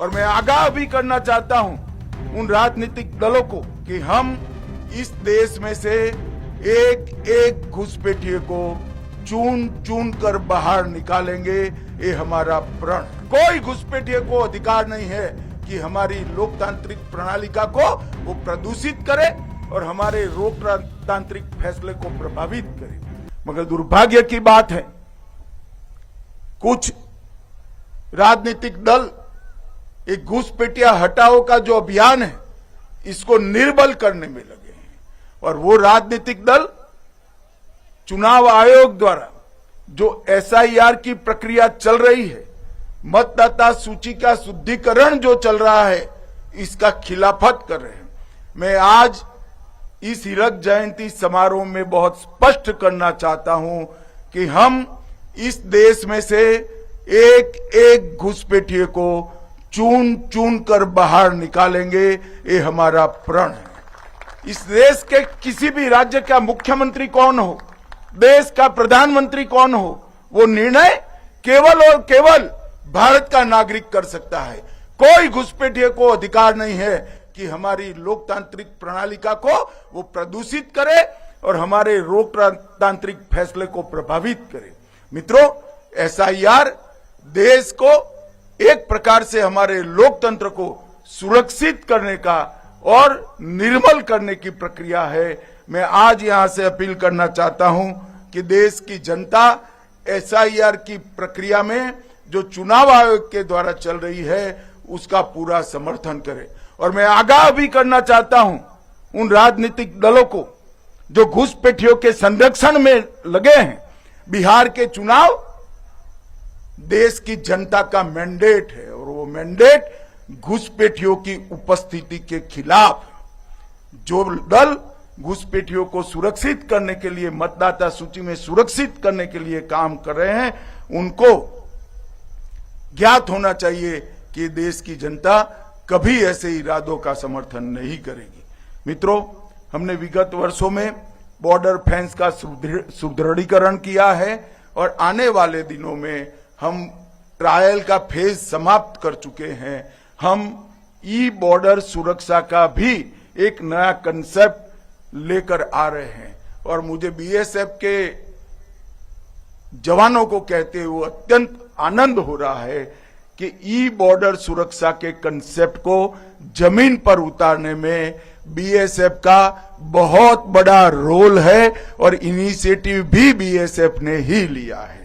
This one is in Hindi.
और मैं आगाह भी करना चाहता हूं उन राजनीतिक दलों को कि हम इस देश में से एक एक घुसपैठिए को चुन चुन कर बाहर निकालेंगे। ये हमारा प्रण। कोई घुसपैठिए को अधिकार नहीं है कि हमारी लोकतांत्रिक प्रणालिका को वो प्रदूषित करे और हमारे लोकतांत्रिक फैसले को प्रभावित करे। मगर दुर्भाग्य की बात है, कुछ राजनीतिक दल एक घुसपैठिया हटाओ का जो अभियान है इसको निर्बल करने में लगे हैं और वो राजनीतिक दल चुनाव आयोग द्वारा जो SIR की प्रक्रिया चल रही है, मतदाता सूची का शुद्धिकरण जो चल रहा है, इसका खिलाफत कर रहे हैं। मैं आज इस हीरक जयंती समारोह में बहुत स्पष्ट करना चाहता हूं कि हम इस देश में से एक एक घुसपैठिए को चुन चुन कर बाहर निकालेंगे। ये हमारा प्रण है। इस देश के किसी भी राज्य का मुख्यमंत्री कौन हो, देश का प्रधानमंत्री कौन हो, वो निर्णय केवल और केवल भारत का नागरिक कर सकता है। कोई घुसपैठिए को अधिकार नहीं है कि हमारी लोकतांत्रिक प्रणालिका को वो प्रदूषित करे और हमारे लोकतांत्रिक फैसले को प्रभावित करे। मित्रों, SIR देश को एक प्रकार से हमारे लोकतंत्र को सुरक्षित करने का और निर्मल करने की प्रक्रिया है। मैं आज यहां से अपील करना चाहता हूं कि देश की जनता SIR की प्रक्रिया में जो चुनाव आयोग के द्वारा चल रही है उसका पूरा समर्थन करे। और मैं आगाह भी करना चाहता हूं उन राजनीतिक दलों को जो घुसपैठियों के संरक्षण में लगे हैं। बिहार के चुनाव देश की जनता का मैंडेट है और वो मैंडेट घुसपैठियों की उपस्थिति के खिलाफ। जो दल घुसपैठियों को सुरक्षित करने के लिए, मतदाता सूची में सुरक्षित करने के लिए काम कर रहे हैं, उनको ज्ञात होना चाहिए कि देश की जनता कभी ऐसे इरादों का समर्थन नहीं करेगी। मित्रों, हमने विगत वर्षों में बॉर्डर फेंस का सुदृढ़ीकरण किया है और आने वाले दिनों में हम ट्रायल का फेज समाप्त कर चुके हैं। हम बॉर्डर सुरक्षा का भी एक नया कंसेप्ट लेकर आ रहे हैं और मुझे BSF के जवानों को कहते हुए अत्यंत आनंद हो रहा है कि बॉर्डर सुरक्षा के कंसेप्ट को जमीन पर उतारने में BSF का बहुत बड़ा रोल है और इनिशिएटिव भी BSF ने ही लिया है।